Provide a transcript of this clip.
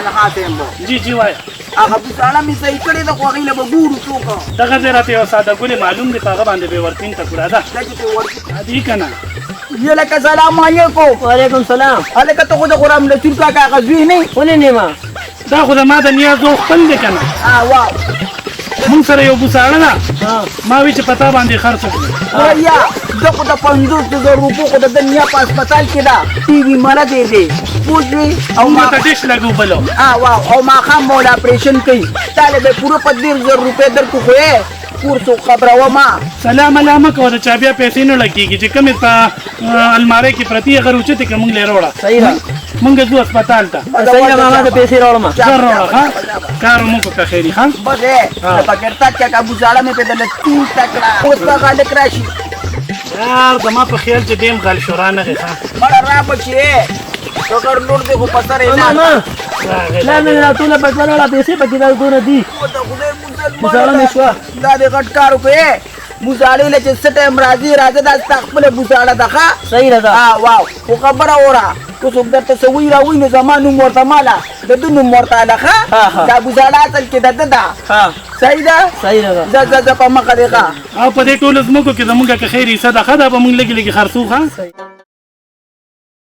تنها ته مو جی وای هغه بوساړه می صحیح کړی د خوغې له ګورو څوک دغه ځای راته یو ساده ګولې معلوم دی په هغه باندې به ورتین ټکوړه ده دغه ورته دی که نه یې لکه سلام علیکم وعلیکم سلام هلکه ته خو د غلام لطیف کاکا هغه زوی نه ولې نه ما دا خو د ما د نیازو خپل دی که نه واو مونږ سره یو بوساړه ده ما وی چې په تا باندې خرڅ کړو یا زه خو د 50,000 روپو خو د دنیا په هسپتال کې ده ټي وي مړه دی دی پوه شوې او ما ما ته ډش لګو بلو واو او ماښام مول اپریشن کوي تاله به پوره په 10,000 روپۍ درکو خو یې کور څوک خبرومه سلام علامه کوه د چا بیا پیسې نه لګېږي چې کومې په المارۍ کې پرتې هغه روچتې که مونږ لې راوړه صحیح ده مونږ ځو هسپتال ته صحیح ده ماما ته پیسې راوړم ښه راوړه ښه کار مو وکړه خیري ښه بس د پکرتا کاکا بوساړه مې په دله تین تکړه اوس به غالک راشي یار زما په خیال چې دیم غل شورا نه غې مړه را بچې ټکر لور دې خو په سر یې ماما نه لا نه ټول په ټول پیسې پکې دا دونه دي او د خدای بوساړه مې شوه دا دې غټ کار وکړې بوساړې له چې څه ټایم راځي دا ستا خپله بوساړه ده ښه صحیح ده واو خو خبره وره که څوک درته څه وایي راوایي نو زما نوم ورته ماله د ده نوم ورته هله ښه دا بوساړه اصل کې د ده ده صحیح ده صحیح ده ځه ځه په مخه دی ښه او په دې ټولو ځمکو کې زمونږ که خیر حصه ده ښه دا به مونږ لږې لږې خرڅو ښه